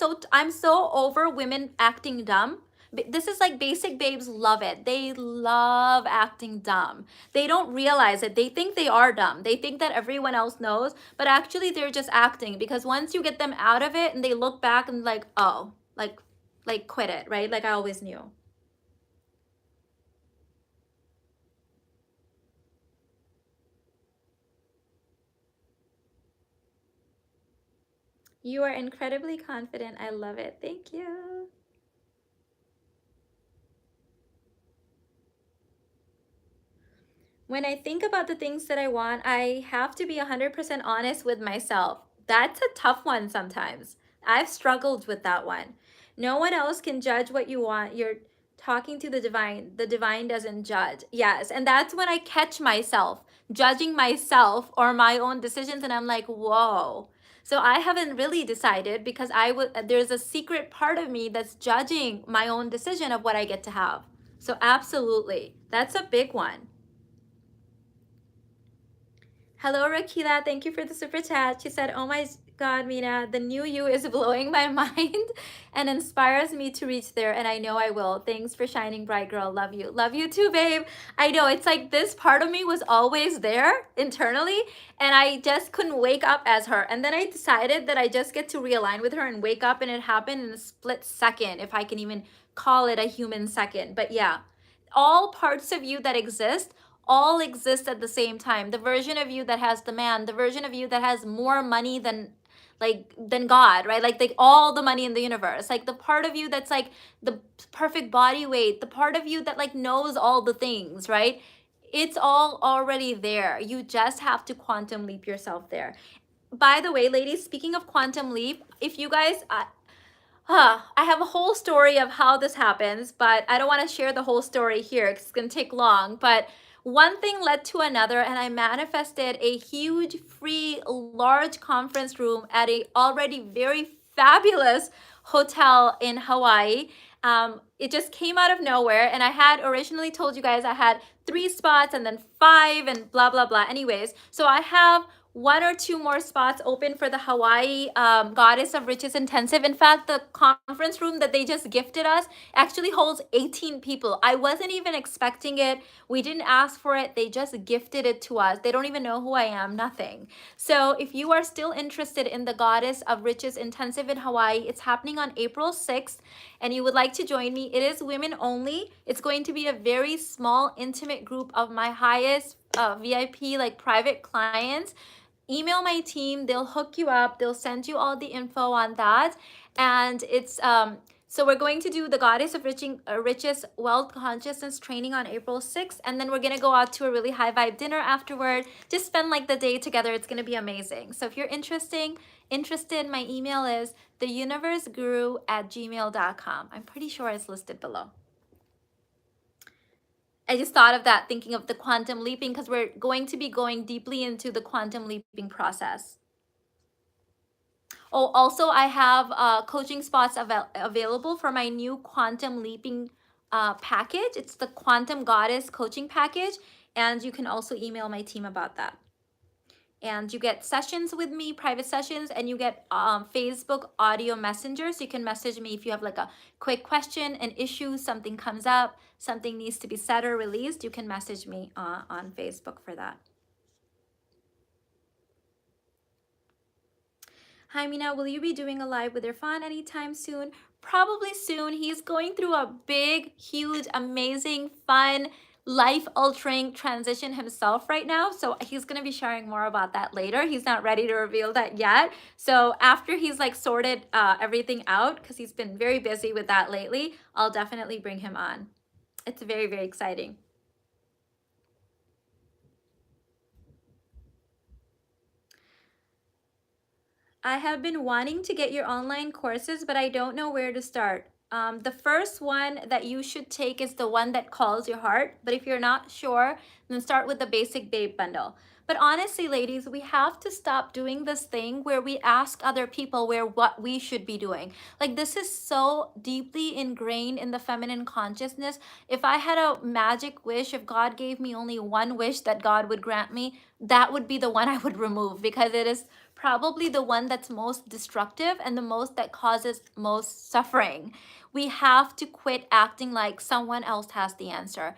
S1: so over women acting dumb. This is like basic babes love it. They love acting dumb. They don't realize it. They think they are dumb. They think that everyone else knows, but actually they're just acting because once you get them out of it and they look back and like, oh, like quit it, right? Like I always knew. You are incredibly confident. I love it. Thank you. When I think about the things that I want, I have to be 100% honest with myself. That's a tough one sometimes. I've struggled with that one. No one else can judge what you want. You're talking to the divine. The divine doesn't judge. Yes. And that's when I catch myself judging myself or my own decisions. And I'm like, whoa. So I haven't really decided because there's a secret part of me that's judging my own decision of what I get to have. So absolutely. That's a big one. Hello, Rakila. Thank you for the super chat. She said, oh my God, Mina, the new you is blowing my mind and inspires me to reach there. And I know I will. Thanks for shining bright, girl. Love you. Love you too, babe. I know it's like this part of me was always there internally and I just couldn't wake up as her. And then I decided that I just get to realign with her and wake up and it happened in a split second, if I can even call it a human second. But yeah, all parts of you that exist all exist at the same time. The version of you that has the man, the version of you that has more money than God, right? Like all the money in the universe, like the part of you that's like the perfect body weight, the part of you that like knows all the things, right? It's all already there. You just have to quantum leap yourself there. By the way, ladies, speaking of quantum leap, if you guys I have a whole story of how this happens, but I don't want to share the whole story here 'cause it's going to take long. But one thing led to another, and I manifested a huge, free, large conference room at a already very fabulous hotel in Hawaii. It just came out of nowhere, and I had originally told you guys I had 3 spots and then 5 and blah, blah, blah. Anyways, so I have 1 or 2 more spots open for the Hawaii Goddess of Riches Intensive. In fact, the conference room that they just gifted us actually holds 18 people. I wasn't even expecting it. We didn't ask for it. They just gifted it to us. They don't even know who I am, nothing. So if you are still interested in the Goddess of Riches Intensive in Hawaii, it's happening on April 6th, and you would like to join me. It is women only. It's going to be a very small, intimate group of my highest VIP, like private clients. Email my team, they'll hook you up, they'll send you all the info on that. And it's so we're going to do the Goddess of Riches Wealth Consciousness training on April 6th, and then we're going to go out to a really high vibe dinner afterward. Just spend like the day together. It's going to be amazing. So if you're interested, my email is theuniverseguru@gmail.com. I'm pretty sure it's listed below. I just thought of that thinking of the quantum leaping, because we're going to be going deeply into the quantum leaping process. Oh, also I have coaching spots available for my new quantum leaping package. It's the Quantum Goddess coaching package, and you can also email my team about that. And you get sessions with me, private sessions, and you get Facebook audio messenger. So you can message me if you have like a quick question, an issue, something comes up, something needs to be said or released. You can message me on Facebook for that. Hi, Mina, will you be doing a live with Irfan anytime soon? Probably soon. He's going through a big, huge, amazing, fun, life-altering transition himself right now. So he's going to be sharing more about that later. He's not ready to reveal that yet. So after he's like sorted everything out, because he's been very busy with that lately, I'll definitely bring him on. It's very, very exciting. I have been wanting to get your online courses, but I don't know where to start. The first one that you should take is the one that calls your heart. But if you're not sure, then start with the basic babe bundle. But honestly, ladies, we have to stop doing this thing where we ask other people what we should be doing. Like, this is so deeply ingrained in the feminine consciousness. If I had a magic wish, if God gave me only one wish that God would grant me, that would be the one I would remove, because it is probably the one that's most destructive and the most that causes most suffering. We have to quit acting like someone else has the answer.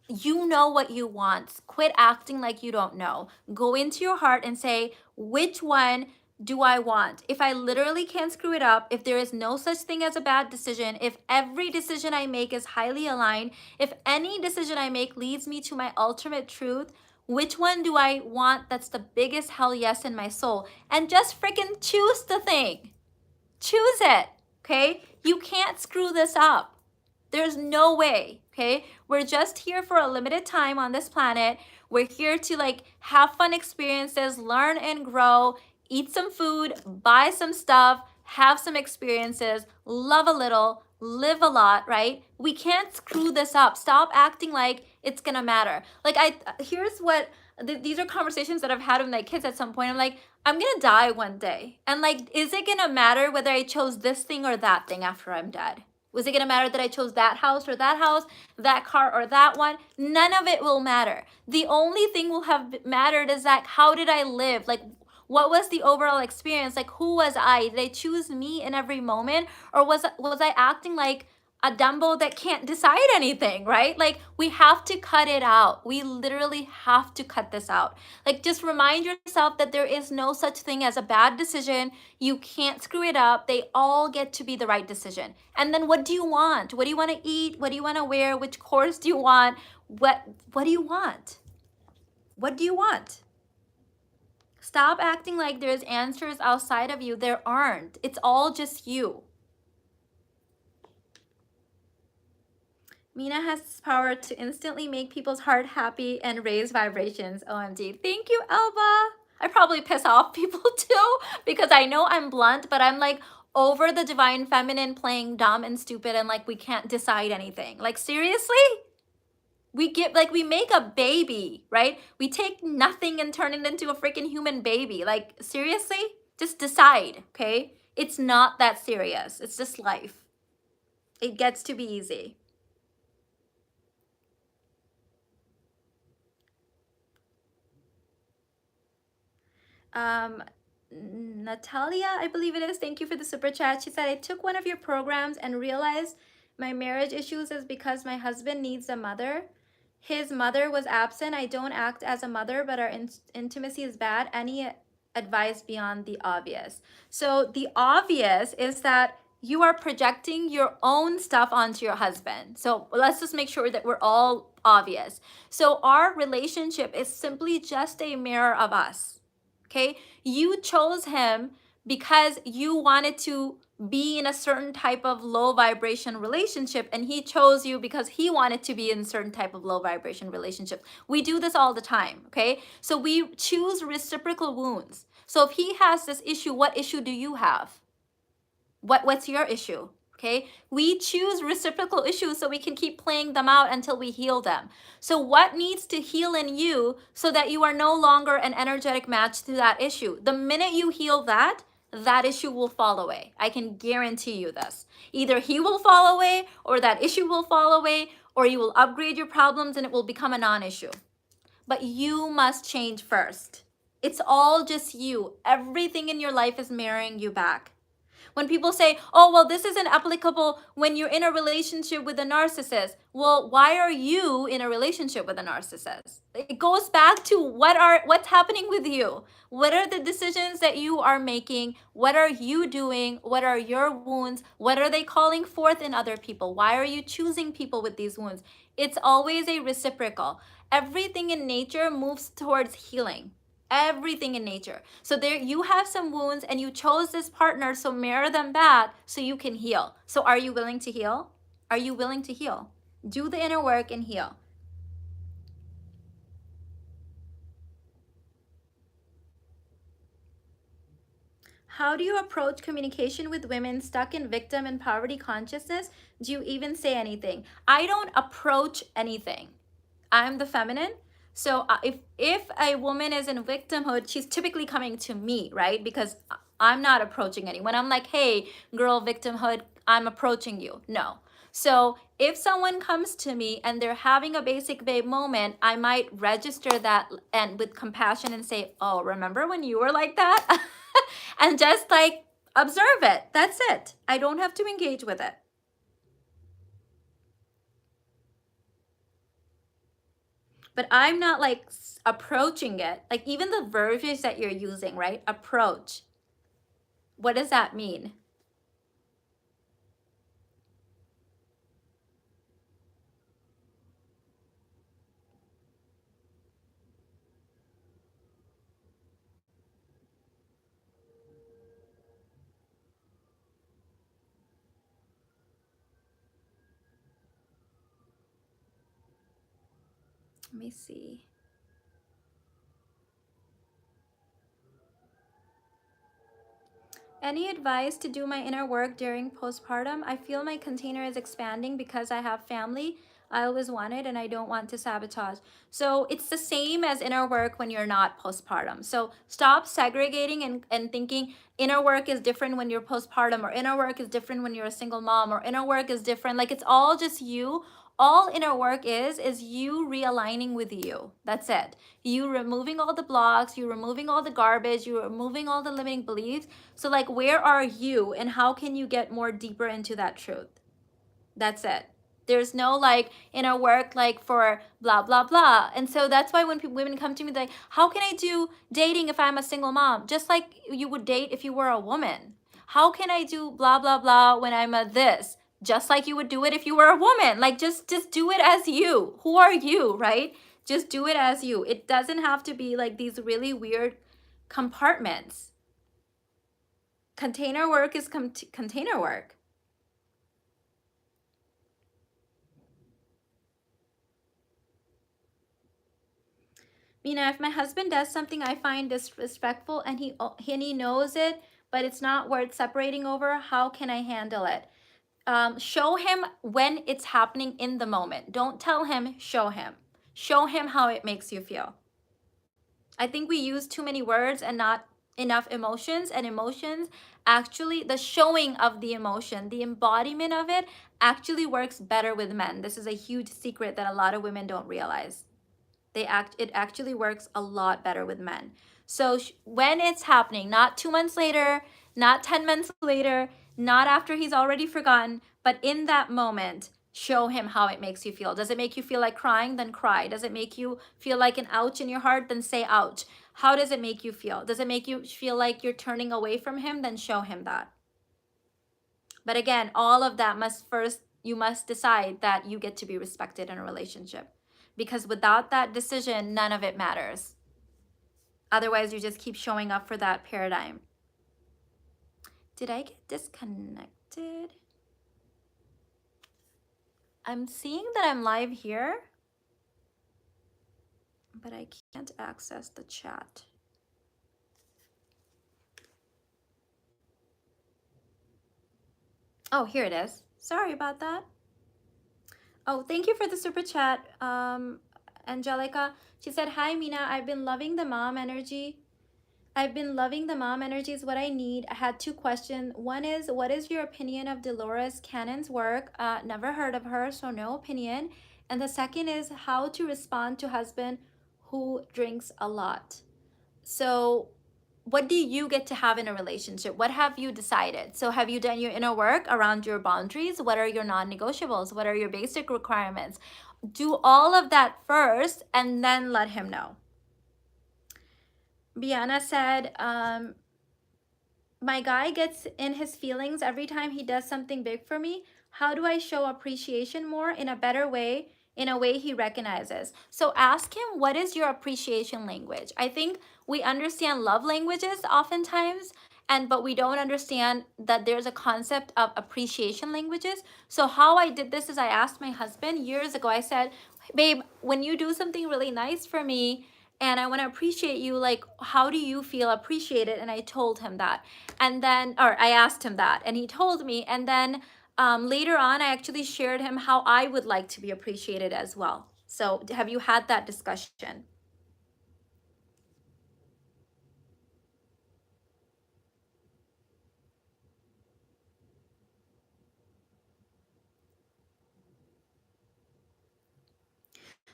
S1: You know what you want. Quit acting like you don't know. Go into your heart and say, which one do I want? If I literally can't screw it up, if there is no such thing as a bad decision, if every decision I make is highly aligned, if any decision I make leads me to my ultimate truth, which one do I want that's the biggest hell yes in my soul? And just freaking choose the thing. Choose it, okay? You can't screw this up. There's no way, okay? We're just here for a limited time on this planet. We're here to like have fun experiences, learn and grow, eat some food, buy some stuff, have some experiences, love a little, live a lot, right? We can't screw this up. Stop acting like it's gonna matter. Like here's what, these are conversations that I've had with my kids at some point. I'm like, I'm gonna die one day. And like, is it gonna matter whether I chose this thing or that thing after I'm dead? Was it gonna matter that I chose that house, that car or that one? None of it will matter. The only thing will have mattered is like, how did I live? Like, what was the overall experience? Like, who was I? Did I choose me in every moment? Or was I acting like a Dumbo that can't decide anything, right? Like, we have to cut it out. We literally have to cut this out. Like, just remind yourself that there is no such thing as a bad decision. You can't screw it up. They all get to be the right decision. And then what do you want? What do you want to eat? What do you want to wear? Which course do you want? What do you want? What do you want? Stop acting like there's answers outside of you. There aren't. It's all just you. Mina has this power to instantly make people's heart happy and raise vibrations. OMG. Thank you, Elba. I probably piss off people too, because I know I'm blunt, but I'm like over the divine feminine playing dumb and stupid and like we can't decide anything. Like, seriously? We make a baby, right? We take nothing and turn it into a freaking human baby. Like, seriously? Just decide, okay? It's not that serious. It's just life. It gets to be easy. Um, Natalia, I believe it is. Thank you for the super chat. She said, I took one of your programs and realized my marriage issues is because my husband needs a mother. His mother was absent. I don't act as a mother, but our intimacy is bad. Any advice beyond the obvious? So the obvious is that you are projecting your own stuff onto your husband. So let's just make sure that we're all obvious. So our relationship is simply just a mirror of us. Okay, you chose him because you wanted to be in a certain type of low vibration relationship, and he chose you because he wanted to be in a certain type of low vibration relationship. We do this all the time. Okay, so we choose reciprocal wounds. So if he has this issue, what issue do you have? What's your issue? Okay, we choose reciprocal issues so we can keep playing them out until we heal them. So what needs to heal in you so that you are no longer an energetic match to that issue? The minute you heal that, that issue will fall away. I can guarantee you this. Either he will fall away, or that issue will fall away, or you will upgrade your problems and it will become a non-issue. But you must change first. It's all just you. Everything in your life is mirroring you back. When people say, oh, well, this isn't applicable when you're in a relationship with a narcissist. Well, why are you in a relationship with a narcissist? It goes back to what's happening with you. What are the decisions that you are making? What are you doing? What are your wounds? What are they calling forth in other people? Why are you choosing people with these wounds? It's always a reciprocal. Everything in nature moves towards healing. Everything in nature. So there you have some wounds and you chose this partner, so mirror them back so you can heal. So are you willing to heal? Are you willing to heal? Do the inner work and heal. How do you approach communication with women stuck in victim and poverty consciousness? Do you even say anything? I don't approach anything. I'm the feminine. So if a woman is in victimhood, she's typically coming to me, right? Because I'm not approaching anyone. I'm like, hey, girl, victimhood, I'm approaching you. No. So if someone comes to me and they're having a basic babe moment, I might register that and with compassion and say, oh, remember when you were like that? And just like observe it. That's it. I don't have to engage with it. But I'm not like approaching it. Like even the verbiage that you're using, right? Approach. What does that mean? Let me see. Any advice to do my inner work during postpartum? I feel my container is expanding because I have family I always wanted and I don't want to sabotage. So it's the same as inner work when you're not postpartum. So stop segregating and thinking inner work is different when you're postpartum, or inner work is different when you're a single mom, or inner work is different. Like it's all just you. All inner work is you realigning with you. That's it. You removing all the blocks, you removing all the garbage, you removing all the limiting beliefs. So like, where are you and how can you get more deeper into that truth? That's it. There's no like inner work like for blah, blah, blah. And so that's why when women come to me, like, how can I do dating if I'm a single mom? Just like you would date if you were a woman. How can I do blah, blah, blah when I'm a this? Just like you would do it if you were a woman. Like just do it as you. Who are you, right? Just do it as you. It doesn't have to be like these really weird compartments. Container work is container work. Mina, if my husband does something I find disrespectful and he knows it, but it's not worth separating over. How can I handle it? Show him when it's happening in the moment. Don't tell him, show him. Show him how it makes you feel. I think we use too many words and not enough emotions, and emotions actually, the showing of the emotion, the embodiment of it actually works better with men. This is a huge secret that a lot of women don't realize. It actually works a lot better with men. So when it's happening, not 2 months later, not 10 months later, not after he's already forgotten, but in that moment, show him how it makes you feel. Does it make you feel like crying? Then cry. Does it make you feel like an ouch in your heart? Then say ouch. How does it make you feel? Does it make you feel like you're turning away from him? Then show him that. But again, all of that you must decide that you get to be respected in a relationship. Because without that decision, none of it matters. Otherwise, you just keep showing up for that paradigm. Did I get disconnected? I'm seeing that I'm live here, but I can't access the chat. Oh, here it is. Sorry about that. Oh, thank you for the super chat, Angelica. She said, hi, Mina. I've been loving the mom energy. Is what I need. I had 2 questions. One is, what is your opinion of Dolores Cannon's work? Never heard of her, so no opinion. And the second is how to respond to husband who drinks a lot. So what do you get to have in a relationship? What have you decided? So have you done your inner work around your boundaries? What are your non-negotiables? What are your basic requirements? Do all of that first and then let him know. Biana said, my guy gets in his feelings every time he does something big for me. How do I show appreciation more in a better way, in a way he recognizes? So ask him, what is your appreciation language? I think we understand love languages oftentimes, but we don't understand that there's a concept of appreciation languages. So how I did this is I asked my husband years ago, I said, babe, when you do something really nice for me, and I want to appreciate you, like, how do you feel appreciated? And I told him that. And then, or I asked him that, and he told me. And then later on, I actually shared him how I would like to be appreciated as well. So have you had that discussion?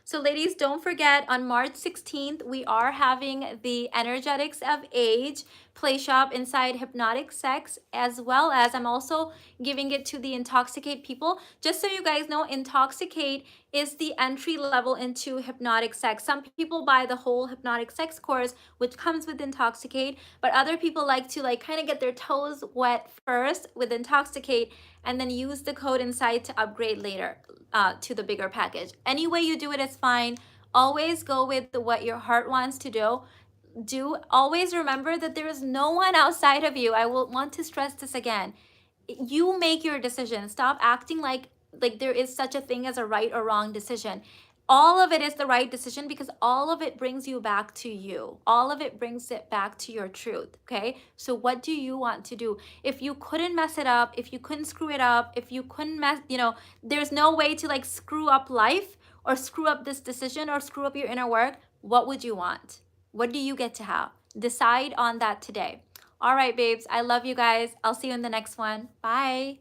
S1: So ladies, don't forget, on March 16th, we are having the Energetics of Age play shop inside Hypnotic Sex, as well as I'm also giving it to the Intoxicate people. Just so you guys know, Intoxicate is the entry level into Hypnotic Sex. Some people buy the whole Hypnotic Sex course, which comes with Intoxicate, but other people like to kind of get their toes wet first with Intoxicate and then use the code inside to upgrade later to the bigger package. Any way you do it is fine. Always go with what your heart wants to do. Always remember that there is no one outside of you. I will want to stress this again. You make your decision. Stop acting like there is such a thing as a right or wrong decision. All of it is the right decision because all of it brings you back to you. All of it brings it back to your truth, okay? So what do you want to do? If you couldn't mess it up, if you couldn't screw it up, if you couldn't there's no way to screw up life or screw up this decision or screw up your inner work, what would you want? What do you get to have? Decide on that today. All right, babes, I love you guys. I'll see you in the next one. Bye.